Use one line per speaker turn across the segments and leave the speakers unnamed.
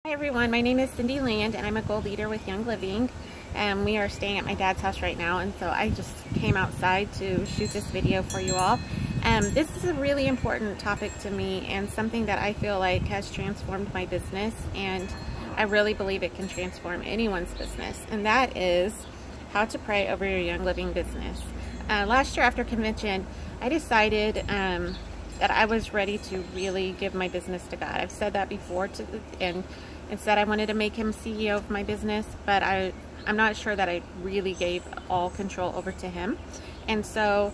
Hi everyone, my name is Cindy Land and I'm a goal leader with Young Living. We are staying at my dad's house right now, and so I just came outside to shoot this video for you all. This is a really important topic to me and something that I feel like has transformed my business, and I really believe it can transform anyone's business, and that is how to pray over your Young Living business. Last year after convention, I decided that I was ready to really give my business to God. I've said that before and said I wanted to make him CEO of my business, but I'm not sure that I really gave all control over to him. And so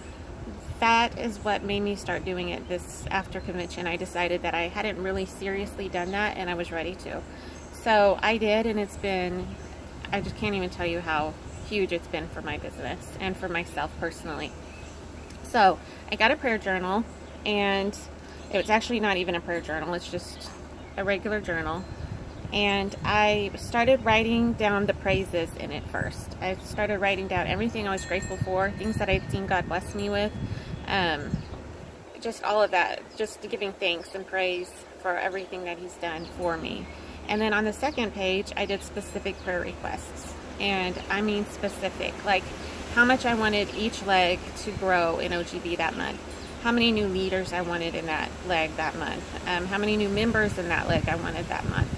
that is what made me start doing it this after convention. I decided that I hadn't really seriously done that and I was ready to. So I did, and it's been, I just can't even tell you how huge it's been for my business and for myself personally. So I got a prayer journal, and it was actually not even a prayer journal, it's just a regular journal. And I started writing down the praises in it first. I started writing down everything I was grateful for, things that I'd seen God bless me with, just all of that, just giving thanks and praise for everything that he's done for me. And then on the second page, I did specific prayer requests. And I mean specific, like how much I wanted each leg to grow in OGB that month, how many new leaders I wanted in that leg that month, how many new members in that leg I wanted that month.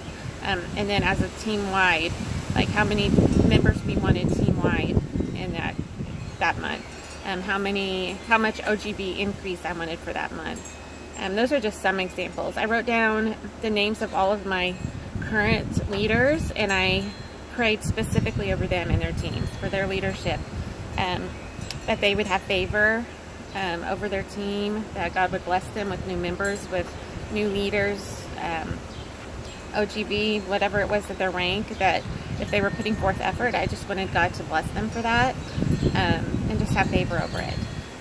And then as a team-wide, like how many members we wanted team-wide in that month. How much OGB increase I wanted for that month. Those are just some examples. I wrote down the names of all of my current leaders, and I prayed specifically over them and their teams for their leadership, that they would have favor over their team, that God would bless them with new members, with new leaders, OGB, whatever it was that their rank, that if they were putting forth effort, I just wanted God to bless them for that, and just have favor over it.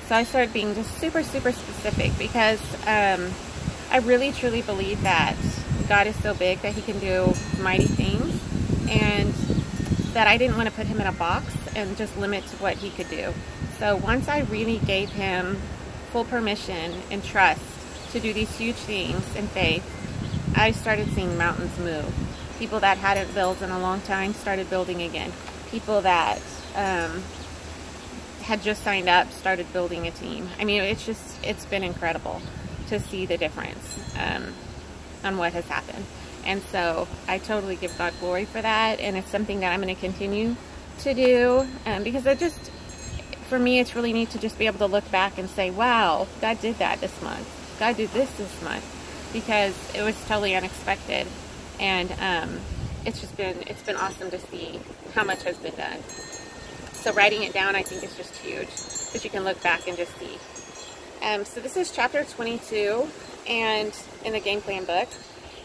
So I started being just super specific, because I really truly believe that God is so big that he can do mighty things, and that I didn't want to put him in a box and just limit to what he could do. So once I really gave him full permission and trust to do these huge things in faith, I started seeing mountains move. People that hadn't built in a long time started building again. People that had just signed up started building a team. I mean, it's been incredible to see the difference on what has happened. And so I totally give God glory for that, and it's something that I'm going to continue to do, because for me, it's really neat to just be able to look back and say, wow, God did that this month. God did this month, because it was totally unexpected. And it's been awesome to see how much has been done. So writing it down, I think, is just huge, because you can look back and just see. So this is chapter 22 and in the game plan book.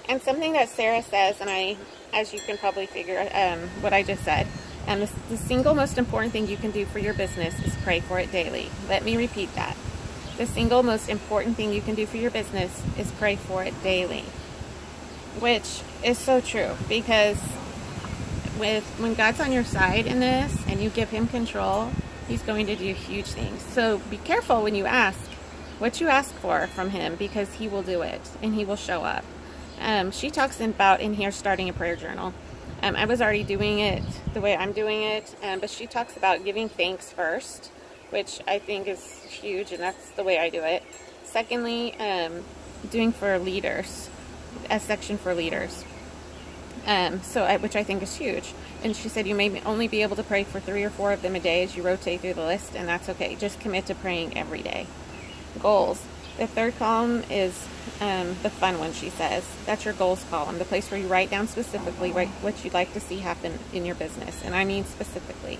And something that Sarah says, and as you can probably figure what I just said, the single most important thing you can do for your business is pray for it daily. Let me repeat that. The single most important thing you can do for your business is pray for it daily. Which is so true, because when God's on your side in this and you give him control, he's going to do huge things. So be careful when you ask what you ask for from him, because he will do it and he will show up. She talks about in here starting a prayer journal. I was already doing it the way I'm doing it, but she talks about giving thanks first, which I think is huge, and that's the way I do it. Secondly, doing for leaders, a section for leaders, which I think is huge. And she said you may only be able to pray for 3 or 4 of them a day as you rotate through the list, and that's okay. Just commit to praying every day. Goals. The third column is the fun one, she says. That's your goals column, the place where you write down specifically what you'd like to see happen in your business, and I mean specifically.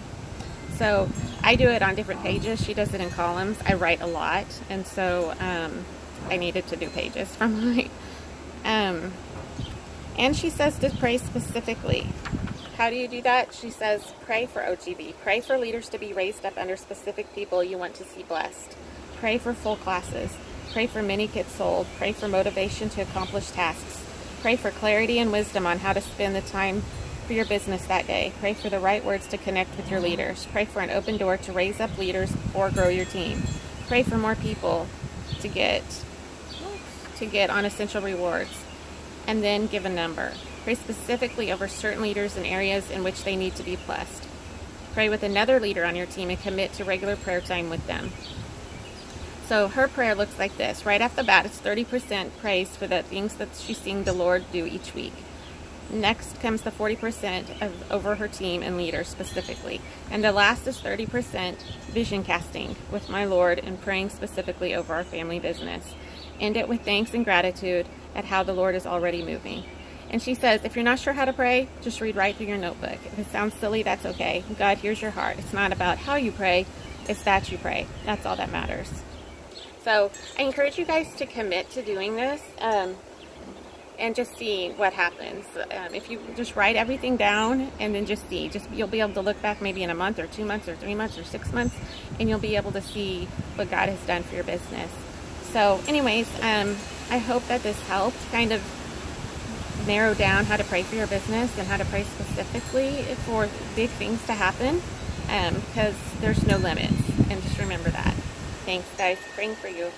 So I do it on different pages. She does it in columns. I write a lot, and so I needed to do pages from my... and she says to pray specifically. How do you do that? She says pray for OGB. Pray for leaders to be raised up under specific people you want to see blessed. Pray for full classes. Pray for many kids sold. Pray for motivation to accomplish tasks. Pray for clarity and wisdom on how to spend the time for your business that day. Pray for the right words to connect with your leaders. Pray for an open door to raise up leaders or grow your team. Pray for more people to get on essential rewards. And then give a number. Pray specifically over certain leaders in areas in which they need to be blessed. Pray with another leader on your team and commit to regular prayer time with them. So her prayer looks like this. Right off the bat, it's 30% praise for the things that she's seeing the Lord do each week. Next comes the 40% over her team and leaders specifically. And the last is 30% vision casting with my Lord and praying specifically over our family business. End it with thanks and gratitude at how the Lord is already moving. And she says, if you're not sure how to pray, just read right through your notebook. If it sounds silly, that's okay. God hears your heart. It's not about how you pray, it's that you pray. That's all that matters. So I encourage you guys to commit to doing this. And just see what happens. If you just write everything down and then just see, you'll be able to look back maybe in a month or 2 months or 3 months or 6 months, and you'll be able to see what God has done for your business. So anyways, I hope that this helped kind of narrow down how to pray for your business and how to pray specifically for big things to happen, because there's no limits. And just remember that. Thanks guys, praying for you.